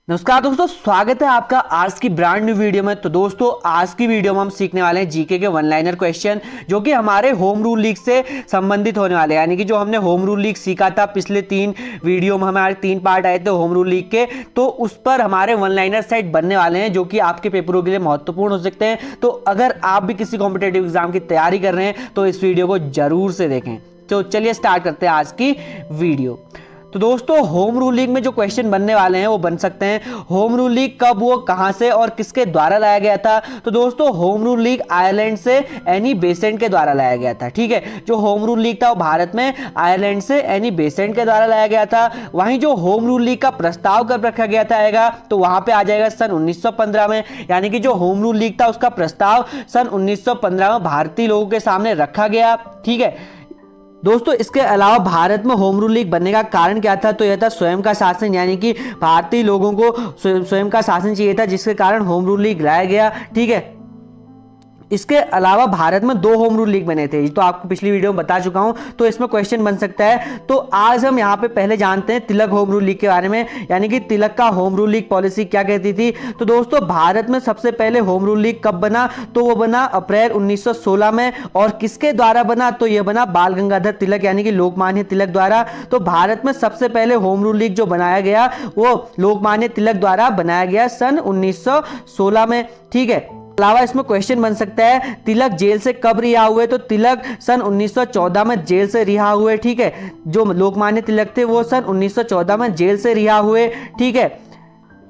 नमस्कार दोस्तों, स्वागत है आपका आज की ब्रांड न्यू वीडियो में। तो दोस्तों आज की वीडियो में हम सीखने वाले हैं जीके के वन लाइनर क्वेश्चन, जो कि हमारे होम रूल लीग से संबंधित होने वाले हैं। यानी कि जो हमने होम रूल लीग सीखा था पिछले 3 वीडियो में, हमारे 3 पार्ट आए थे होम रूल लीग के, तो उस पर हमारे वन लाइनर सेट बनने वाले हैं, जो कि आपके पेपरों के लिए महत्वपूर्ण हो सकते हैं। तो अगर आप भी किसी कॉम्पिटेटिव एग्जाम की तैयारी कर रहे हैं तो इस वीडियो को जरूर से देखें। तो चलिए स्टार्ट करते हैं आज की वीडियो। तो दोस्तों होम रूल लीग में जो क्वेश्चन बनने वाले हैं वो बन सकते हैं, होम रूल लीग कब, वो कहां से और किसके द्वारा लाया गया था। तो दोस्तों होम रूल लीग आयरलैंड से एनी बेसेंट के द्वारा लाया गया था। ठीक है, जो होम रूल लीग था वो भारत में आयरलैंड से एनी बेसेंट के द्वारा लाया गया था। वहीं जो होम रूल लीग का प्रस्ताव कब रखा गया था आएगा, तो वहां पे आ जाएगा सन 1915 में। यानी कि जो होम रूल लीग था उसका प्रस्ताव सन 1915 में भारतीय लोगों के सामने रखा गया। ठीक है दोस्तों, इसके अलावा भारत में होम रूल लीग बनने का कारण क्या था, तो यह था स्वयं का शासन। यानी कि भारतीय लोगों को स्वयं का शासन चाहिए था, जिसके कारण होम रूल लीग लाया गया। ठीक है, इसके अलावा भारत में 2 होम रूल लीग बने थे, तो आपको पिछली वीडियो में बता चुका हूं, तो इसमें क्वेश्चन बन सकता है। तो आज हम यहां पे पहले जानते हैं तिलक होम रूल लीग के बारे में, यानी कि तिलक का होम रूल लीग पॉलिसी क्या कहती थी। तो दोस्तों भारत में सबसे पहले होम रूल लीग कब बना, तो वो बना अप्रैल 1916 में। और किसके द्वारा बना, तो यह बना बाल गंगाधर तिलक यानी कि लोकमान्य तिलक द्वारा। तो भारत में सबसे पहले होम रूल लीग जो बनाया गया वो लोकमान्य तिलक द्वारा बनाया गया सन 1916 में। ठीक है, अलावा इसमें क्वेश्चन बन सकता है तिलक जेल से कब रिहा हुए, तो तिलक सन 1914 में जेल से रिहा हुए। ठीक है, जो लोकमान्य तिलक थे वो सन 1914 में जेल से रिहा हुए। ठीक है,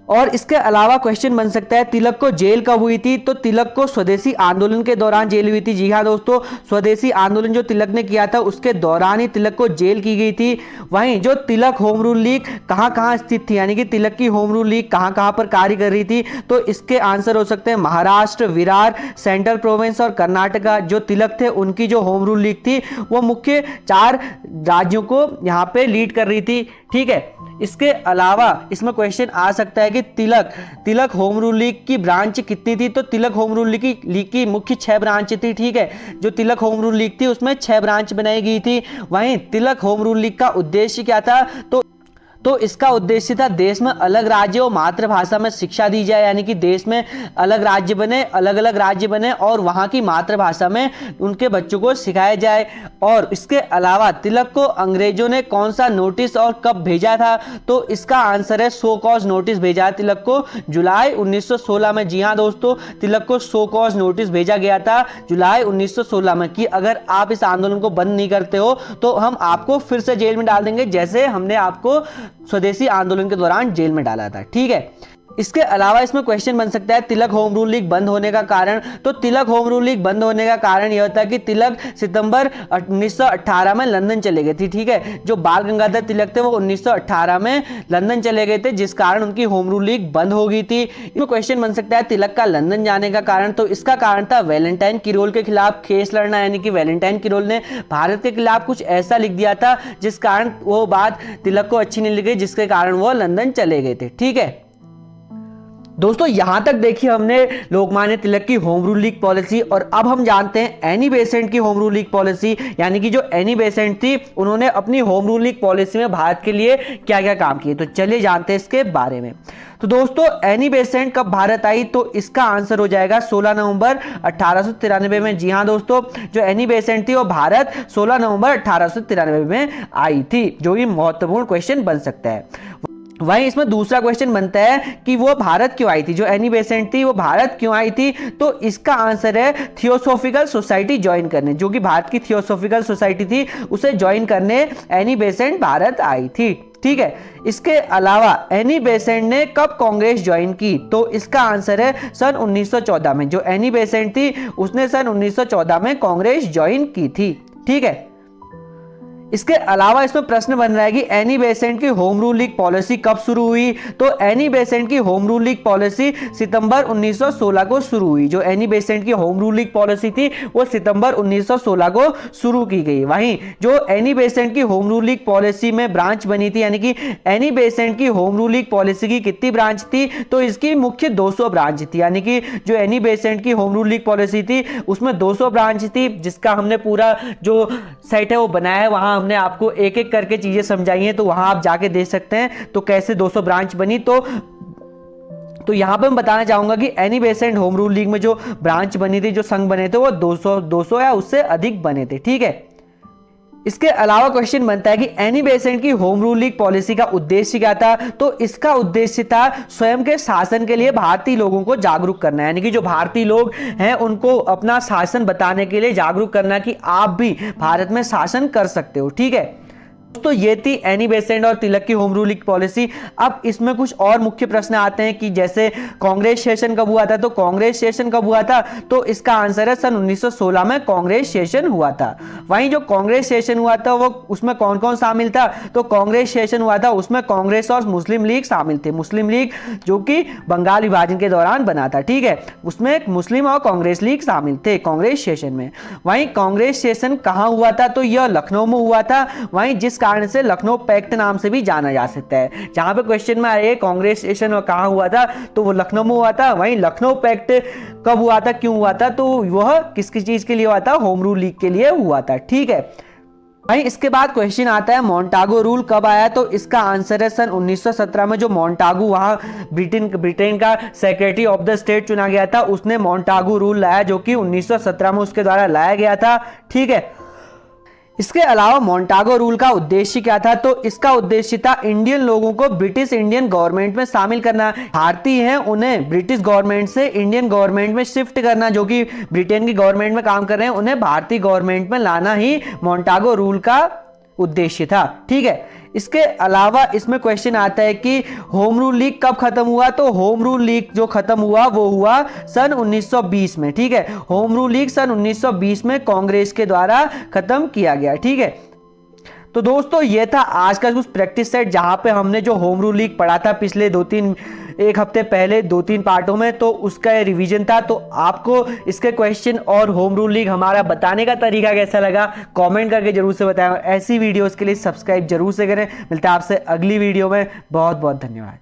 और इसके अलावा क्वेश्चन बन सकता है तिलक को जेल कब हुई थी, तो तिलक को स्वदेशी आंदोलन के दौरान जेल हुई थी। जी हाँ दोस्तों, स्वदेशी आंदोलन जो तिलक ने किया था उसके दौरान ही तिलक को जेल की गई थी। वहीं जो तिलक होम रूल लीग कहां कहां स्थित थी, यानी कि तिलक की होम रूल लीग कहां कहां पर कार्य कर रही थी, तो इसके आंसर हो सकते हैं महाराष्ट्र, विरार, सेंट्रल प्रोविंस और कर्नाटका। जो तिलक थे उनकी जो होम रूल लीग थी वो मुख्य 4 राज्यों को यहाँ पे लीड कर रही थी। ठीक है, इसके अलावा इसमें क्वेश्चन आ सकता है कि तिलक होम रूल लीग की ब्रांच कितनी थी, तो तिलक होम रूल लीग की मुख्य 6 ब्रांच थी। ठीक है, जो तिलक होम रूल लीग थी उसमें 6 ब्रांच बनाई गई थी। वहीं तिलक होम रूल लीग का उद्देश्य क्या था, तो इसका उद्देश्य था देश में अलग राज्य और मातृभाषा में शिक्षा दी जाए। यानी कि देश में अलग राज्य बने, अलग अलग राज्य बने और वहां की मातृभाषा में उनके बच्चों को सिखाया जाए। और इसके अलावा तिलक को अंग्रेजों ने कौन सा नोटिस और कब भेजा था, तो इसका आंसर है शो कॉज नोटिस भेजा है तिलक को जुलाई 1916 में। जी हाँ दोस्तों, तिलक को शो कॉज नोटिस भेजा गया था जुलाई 1916 में कि अगर आप इस आंदोलन को बंद नहीं करते हो तो हम आपको फिर से जेल में डाल देंगे, जैसे हमने आपको स्वदेशी आंदोलन के दौरान जेल में डाला था। ठीक है, इसके अलावा इसमें क्वेश्चन बन सकता है तिलक होम रूल लीग बंद होने का कारण। तो तिलक होम रूल लीग बंद होने का कारण यह था कि तिलक सितंबर 1918 में लंदन चले गए थे। ठीक है, जो बाल गंगाधर तिलक थे वो 1918 में लंदन चले गए थे, जिस कारण उनकी होम रूल लीग बंद हो गई थी। इसमें क्वेश्चन बन सकता है तिलक का लंदन जाने का कारण। तो इसका कारण था वैलेंटाइन किरोल के खिलाफ केस लड़ना। यानी कि वैलेंटाइन किरोल ने भारत के खिलाफ कुछ ऐसा लिख दिया था जिस कारण वो बात तिलक को अच्छी नहीं लगी, जिसके कारण वो लंदन चले गए थे। ठीक है दोस्तों, यहां तक देखिए हमने लोकमान्य तिलक की होम रूल लीग पॉलिसी, और अब हम जानते हैं एनी बेसेंट की होम रूल लीग पॉलिसी। यानी कि जो एनी बेसेंट थी उन्होंने अपनी होम रूल लीग पॉलिसी में भारत के लिए क्या क्या काम किए, तो चलिए जानते हैं इसके बारे में। तो दोस्तों एनी बेसेंट कब भारत आई, तो इसका आंसर हो जाएगा 16 नवंबर 1893 में। जी हाँ दोस्तों, जो एनी बेसेंट थी वो भारत 16 नवंबर 1893 में आई थी, जो कि महत्वपूर्ण क्वेश्चन बन सकता है। वहीं इसमें दूसरा क्वेश्चन बनता है कि वो भारत क्यों आई थी, जो एनी बेसेंट थी वो भारत क्यों आई थी, तो इसका आंसर है थियोसॉफिकल सोसाइटी ज्वाइन करने। जो कि भारत की थियोसॉफिकल सोसाइटी थी उसे ज्वाइन करने एनी बेसेंट भारत आई थी। ठीक है, इसके अलावा एनी बेसेंट ने कब कांग्रेस ज्वाइन की, तो इसका आंसर है सन 1914 में। जो एनी बेसेंट थी उसने सन 1914 में कांग्रेस ज्वाइन की थी। ठीक है, इसके अलावा इसमें प्रश्न बन रहा है कि एनी बेसेंट की होम रूल लीग पॉलिसी कब शुरू हुई, तो एनी बेसेंट की होम रूल लीग पॉलिसी सितंबर 1916 को शुरू हुई। जो एनी बेसेंट की होम रूल लीग पॉलिसी थी वो सितंबर 1916 को शुरू की गई। वहीं जो एनी बेसेंट की होम रूल लीग पॉलिसी में ब्रांच बनी थी, यानी कि एनी बेसेंट की होम रूल लीग पॉलिसी की कितनी ब्रांच थी, तो इसकी मुख्य 200 ब्रांच थी। यानी कि जो एनी बेसेंट की होम रूल लीग पॉलिसी थी उसमें 200 ब्रांच थी, जिसका हमने पूरा जो साइट है वो बनाया है, वहां हमने आपको एक एक करके चीजें समझाई हैं, तो वहां आप जाके देख सकते हैं तो कैसे 200 ब्रांच बनी। तो तो यहाँ पे मैं बताना चाहूंगा कि Annie Besant home rule league में जो ब्रांच बनी थी, जो संघ बने थे, वो 200 या उससे अधिक बने थे। ठीक है, इसके अलावा क्वेश्चन बनता है कि एनी बेसेंट की होम रूल लीग पॉलिसी का उद्देश्य क्या था? तो इसका उद्देश्य था स्वयं के शासन के लिए भारतीय लोगों को जागरूक करना, यानी कि जो भारतीय लोग हैं उनको अपना शासन बताने के लिए जागरूक करना कि आप भी भारत में शासन कर सकते हो। ठीक है, तो ये थी एनी बेसेंट और तिलक की होम रूल लीग पॉलिसी। अब इसमें कुछ और मुख्य प्रश्न आते हैं कि जैसे कांग्रेस सेशन कब हुआ था? तो कांग्रेस सेशन कब हुआ था? तो इसका आंसर है सन 1916 में कांग्रेस सेशन हुआ था। वहीं जो कांग्रेस सेशन हुआ था वो उसमें कौन कौन शामिल था? तो कांग्रेस सेशन हुआ था उसमें कांग्रेस और मुस्लिम लीग शामिल थे। मुस्लिम लीग जो कि बंगाल विभाजन के दौरान बना था। ठीक है, उसमें मुस्लिम और कांग्रेस लीग शामिल थे कांग्रेस सेशन में। वहीं कांग्रेस सेशन कहां हुआ था? तो यह लखनऊ में हुआ था। वहीं जिस कारण से लखनऊ पैक्ट नाम से भी जाना जा सकता है। जहां पे क्वेश्चन में आए कांग्रेस सेशन कहां हुआ था, तो वो लखनऊ में हुआ था। वहीं लखनऊ पैक्ट कब हुआ था, क्यों हुआ था? तो वह किसकी चीज के लिए हुआ था? होम रूल लीग के लिए हुआ था। ठीक है, वहीं इसके बाद क्वेश्चन आता है मोंटागो रूल कब आया? तो इसका आंसर है सन 1917 में। जो मोंटागो वहां ब्रिटेन का सेक्रेटरी ऑफ द स्टेट चुना गया था, उसने मोंटागो रूल लाया, जो कि 1917 में उसके द्वारा लाया गया था। ठीक है, इसके अलावा मोंटागो रूल का उद्देश्य क्या था? तो इसका उद्देश्य था इंडियन लोगों को ब्रिटिश इंडियन गवर्नमेंट में शामिल करना। भारतीय हैं उन्हें ब्रिटिश गवर्नमेंट से इंडियन गवर्नमेंट में शिफ्ट करना, जो कि ब्रिटेन की गवर्नमेंट में काम कर रहे हैं उन्हें भारतीय गवर्नमेंट में लाना ही मोंटागो रूल का उद्देश्य था। ठीक है, इसके अलावा इसमें क्वेश्चन आता है कि होम रूल लीग कब खत्म हुआ? तो होम रूल लीग जो खत्म हुआ वो हुआ सन 1920 में। ठीक है, होम रूल लीग सन 1920 में कांग्रेस के द्वारा खत्म किया गया। ठीक है, तो दोस्तों ये था आज का कुछ प्रैक्टिस सेट, जहां पे हमने जो होम रूल लीग पढ़ा था पिछले एक हफ्ते पहले 2-3 पार्टों में, तो उसका रिवीजन था। तो आपको इसके क्वेश्चन और होम रूल लीग हमारा बताने का तरीका कैसा लगा कमेंट करके जरूर से बताएं। ऐसी वीडियोस के लिए सब्सक्राइब जरूर से करें। मिलता है आपसे अगली वीडियो में। बहुत बहुत धन्यवाद।